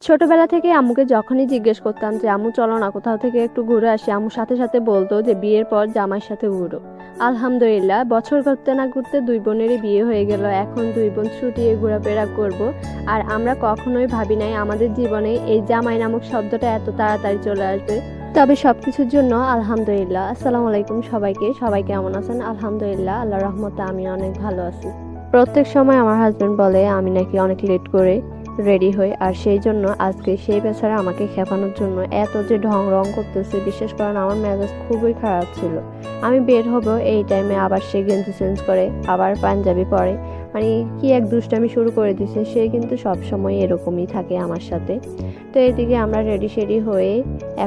ছোটবেলা থেকে আম্মুকে যখনই জিজ্ঞেস করতাম যে আম্মু চলো না কোথাও থেকে একটু ঘুরে আসি, আম্মু সাথে সাথে বলতো যে বিয়ের পর জামাইয়ের সাথে ঘুরো। আলহামদুলিল্লাহ, বছর ঘুরতে না ঘুরতে দুই বোনেরই বিয়ে হয়ে গেল। এখন দুই বোন ছুটিয়ে ঘোরাফেরা করব। আর আমরা কখনোই ভাবি নাই আমাদের জীবনে এই জামাই নামক শব্দটা এত তাড়াতাড়ি চলে আসবে। তবে সবকিছুর জন্য আলহামদুলিল্লাহ। আসসালামু আলাইকুম সবাইকে। সবাই কেমন আছেন? আলহামদুলিল্লাহ, আল্লাহর রহমতে আমি অনেক ভালো আছি। প্রত্যেক সময় আমার হাজবেন্ড বলে আমি নাকি অনেক লেট করে রেডি হই, আর সেই জন্য আজকে সেই বেচারা আমাকে খেপানোর জন্য এত যে ঢং রং করতেছে, বিশেষ করে আমার মেজাজ খুবই খারাপ ছিল। আমি বের হব এই টাইমে আবার সে গেঞ্জি চেঞ্জ করে আবার পাঞ্জাবি পরে, মানে কি এক দুষ্টামি শুরু করে দিছে। সে কিন্তু সব সময় এরকমই থাকে আমার সাথে। তো এইদিকে আমরা রেডি শেডি হয়ে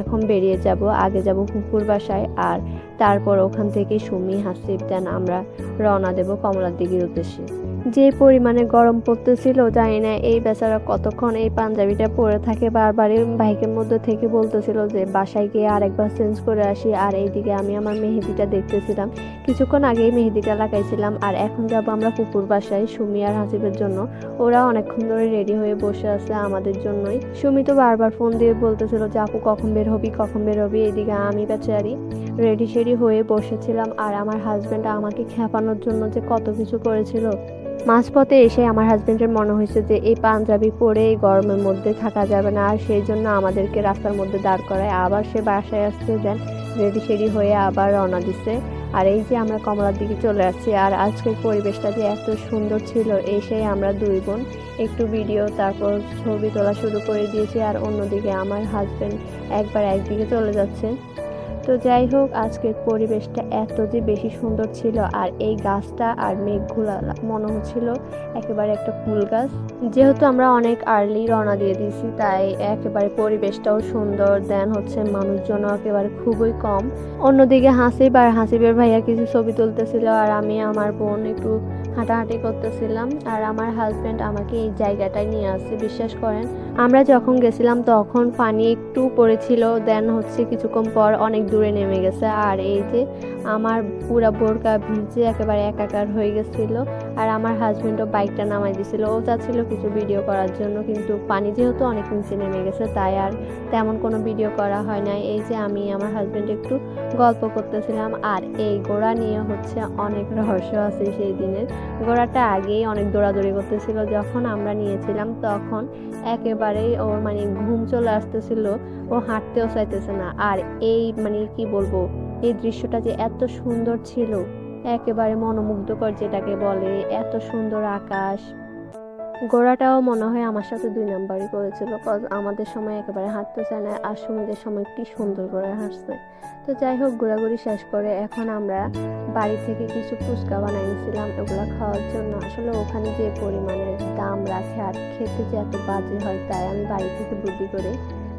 এখন বেরিয়ে যাব। আগে যাব ফুফুর বাসায়, আর তারপর ওখান থেকে সুমি হাসিব দেন আমরা রওনা দেব কমলার দিঘির উদ্দেশ্যে। যে পরিমাণে গরম পড়তেছিল জানি না এই বেচারা কতক্ষণ এই পাঞ্জাবিটা পরে থাকে। বারবারই বাইকের মধ্যে থেকে বলতেছিল যে বাসায় গিয়ে আরেকবার চেঞ্জ করে আসি। আর এইদিকে আমি আমার মেহেদিটা দেখতেছিলাম। কিছুক্ষণ আগেই মেহেদিটা লাগাইছিলাম, আর এখন যাব আমরা ফুপুর বাসায় সুমি আর হাসিবের জন্য। ওরা অনেকক্ষণ ধরে রেডি হয়ে বসে আছে আমাদের জন্যই। সুমি তো বারবার ফোন দিয়ে বলতেছিল যে আপু কখন বের হবি, কখন বের হবি। এইদিকে আমি বেচারি রেডি শেডি হয়ে বসেছিলাম, আর আমার হাজব্যান্ড আমাকে খেপানোর জন্য যে কত কিছু করেছিল। মাঝপথে এসে আমার হাজবেন্ডের মনে হয়েছে যে এই পাঞ্জাবি পরে এই গরমের মধ্যে থাকা যাবে না, আর সেই জন্য আমাদেরকে রাস্তার মধ্যে দাঁড় করায় আবার সে বাসায় আসতে দেন রেডি শেডি হয়ে আবার রওনা দিছে। আর এই যে আমরা কমলার দিকে চলে আসছি, আর আজকের পরিবেশটা যে এত সুন্দর ছিল, এসে আমরা দুই বোন একটু ভিডিও তারপর ছবি তোলা শুরু করে দিয়েছি। আর অন্যদিকে আমার হাজবেন্ড একবার একদিকে চলে যাচ্ছে। তো যাই হোক, আজকের পরিবেশটা এত যে বেশি সুন্দর ছিল, আর এই গাছটা আর মেঘগুলা মনে হচ্ছিল একেবারে একটা ফুল গাছ। যেহেতু আমরা অনেক আর্লি রওনা দিয়ে দিয়েছি, তাই একেবারে পরিবেশটাও সুন্দর, দেন হচ্ছে মানুষজন একেবারে খুবই কম। অন্যদিকে হাসিব আর হাসিবের ভাইয়া কিছু ছবি তুলতেছিল, আর আমি আমার বোন একটু হাঁটাহাঁটি করতেছিলাম। আর আমার হাজব্যান্ড আমাকে এই জায়গাটায় নিয়ে আসছে। বিশ্বাস করেন, আমরা যখন গেছিলাম তখন পানি একটু পড়েছিল, দেন হচ্ছে কিছুক্ষণ পর অনেক দূরে নেমে গেছে। আর এই যে আমার পুরা বোরকা ভিজে একেবারে একাকার হয়ে গেছিল। আর আমার হাজবেন্ডও বাইকটা নামাই দিছিল, ও চাচ্ছিল কিছু ভিডিও করার জন্য, কিন্তু পানি যেহেতু অনেক নিচে নেমে গেছে তাই আর তেমন কোনো ভিডিও করা হয় নাই। এই যে আমি আমার হাজবেন্ড একটু গল্প করতেছিলাম। আর এই ঘোড়া নিয়ে হচ্ছে অনেক রহস্য আছে সেই দিনের। ঘোড়াটা আগেই অনেক দৌড়াদৌড়ি করতেছিল, যখন আমরা নিয়েছিলাম তখন একেবারেই ওর মানে ঘুম চলে আসতেছিল, ও হাঁটতেও চাইতেছে না। আর এই মানে কি বলবো, এই দৃশ্যটা যে এত সুন্দর ছিল, একেবারে মনোমুগ্ধকর যেটাকে বলে, এত সুন্দর আকাশ। ঘোড়াটাও মনে হয় আমার সাথে দুই নাম্বারই করেছিল, কজ আমাদের সময় একেবারে হাঁটতে চায় না, আর সুমিদের সময় কি সুন্দর করে হাঁটছে। তো যাই হোক, ঘোরাঘুরি শেষ করে এখন আমরা বাড়ি থেকে কিছু ফুচকা বানাইছিলাম ওগুলা খাওয়ার জন্য। আসলে ওখানে যে পরিমাণের দাম রাখে আর খেতে যে এত বাজে হয়, তাই আমি বাড়ি থেকে বুদ্ধি করে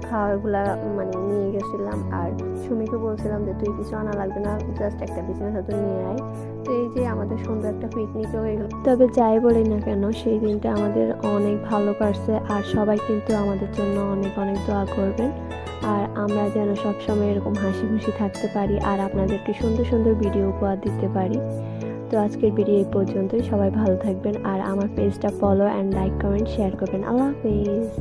খাওয়ারগুলা মানে নিয়ে গেছিলাম। আর সুমিকে বলছিলাম যে তুই কিছু আনা লাগবে না, জাস্ট একটা বিজনেস হয়তো নিয়ে আয়। তো এই যে আমাদের সুন্দর একটা পিকনিকও হয়ে গেল। তবে যাই বলি না কেন, সেই দিনটা আমাদের অনেক ভালো কাটছে, আর সবাই কিন্তু আমাদের জন্য অনেক অনেক দোয়া করবেন। আর আমরা যেন সবসময় এরকম হাসি খুশি থাকতে পারি, আর আপনাদেরকে সুন্দর সুন্দর ভিডিও উপহার দিতে পারি। তো আজকের ভিডিও এই পর্যন্তই। সবাই ভালো থাকবেন, আর আমার পেজটা follow and like comment share করবেন। আল্লাহ হাফেজ।